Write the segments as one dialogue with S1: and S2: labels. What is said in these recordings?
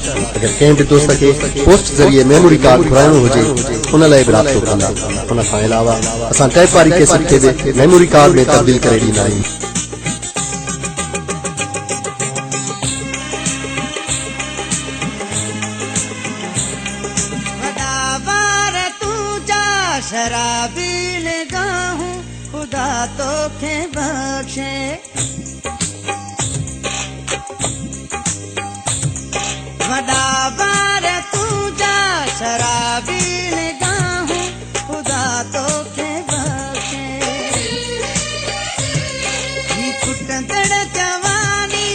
S1: अगर कंहिं बि दोस्त खे पोस्ट ज़रिए मेमोरी कार्ड घुराइणो हुजे उन लाइ बि राब्तो कंदा। उन खां अलावा असां टैप वारी कैसेट खे बि मेमोरी कार्ड में तब्दील करे ॾींदा आहियूं।
S2: शराबी निगाहूं खुदा तोखे बख्शे, वॾा बार तुंहिंजा शराबी निगाहूं खुदा तोखे बख्शे, ही फुटंदड़ जवानी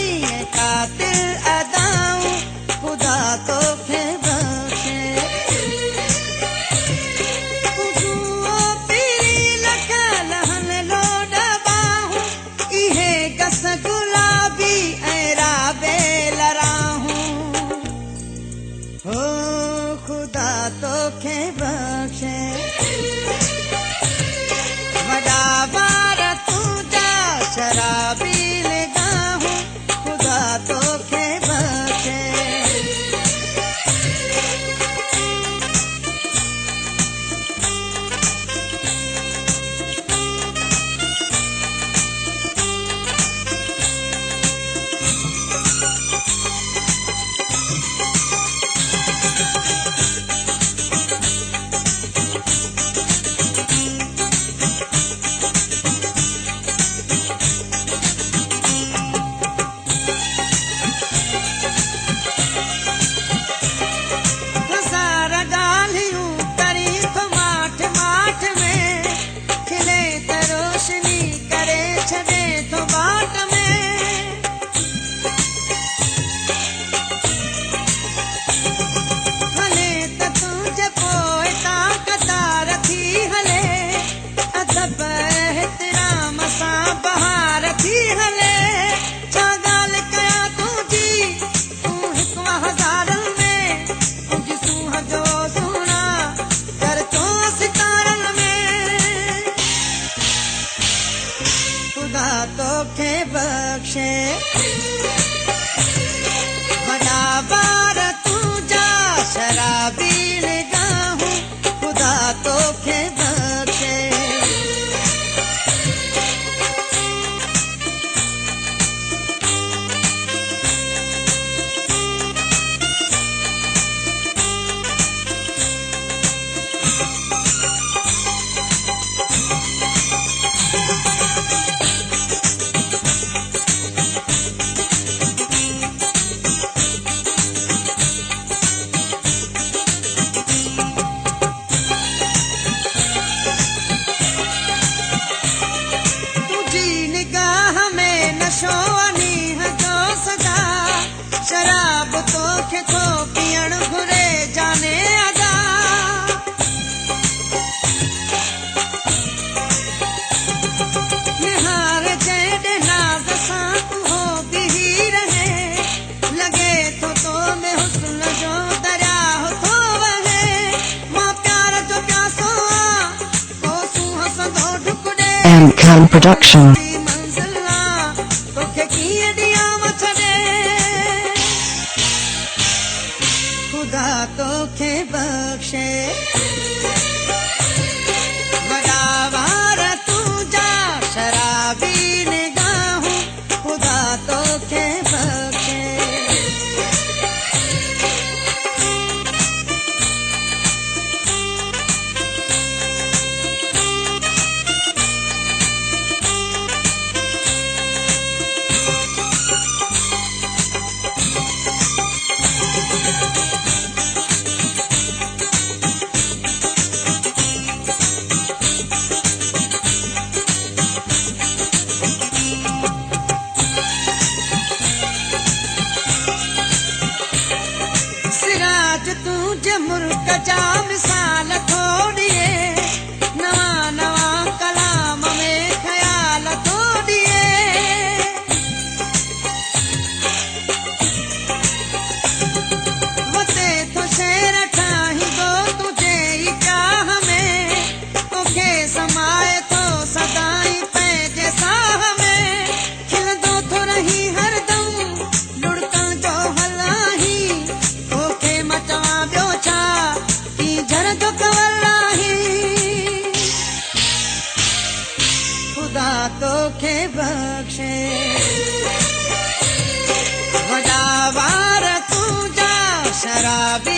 S2: कातिल अदाऊं खुदा तोखे बख्शे, गुलाबी ऐरा बेल राहूं हो खुदा तोखे बख्शे, वॾा बार तुंहिंजा शराबी निगाहूं खुदा तोखे बख्शे। तोखे बख्शे, वॾा बार तुंहिंजा शराबी निगाहूं खुदा तोखे बख्शे। शराब तोखे थो पीअण घुरे जाने अदा, निहार जंहिं नाज़ सां उहो बीही रहे, लॻे थो तो में हुस्न जो दरिया थो वहे, मां प्यार जो प्यासो आं कोसूं हसंदो ढुक ॾे
S3: M-Cam Production।
S2: तोखे कीअं ॾियां छॾे खुदा तोखे बख्शे, वॾा वार तुंहिंजा शराबी निगाहूं खुदा तोखे बख्शे। सिराज तुझे मुल्क जा मिसाल थोड़िए, नवा नवा कलाम में ख्याल थोड़िए, वते तो शेर ठाही दो तुझे ही चाह में, तोखे समाए तो सदाई पंहिंजे साह में, खिलंदो थो रही हरदम लुड़कण जो हलाही शराबी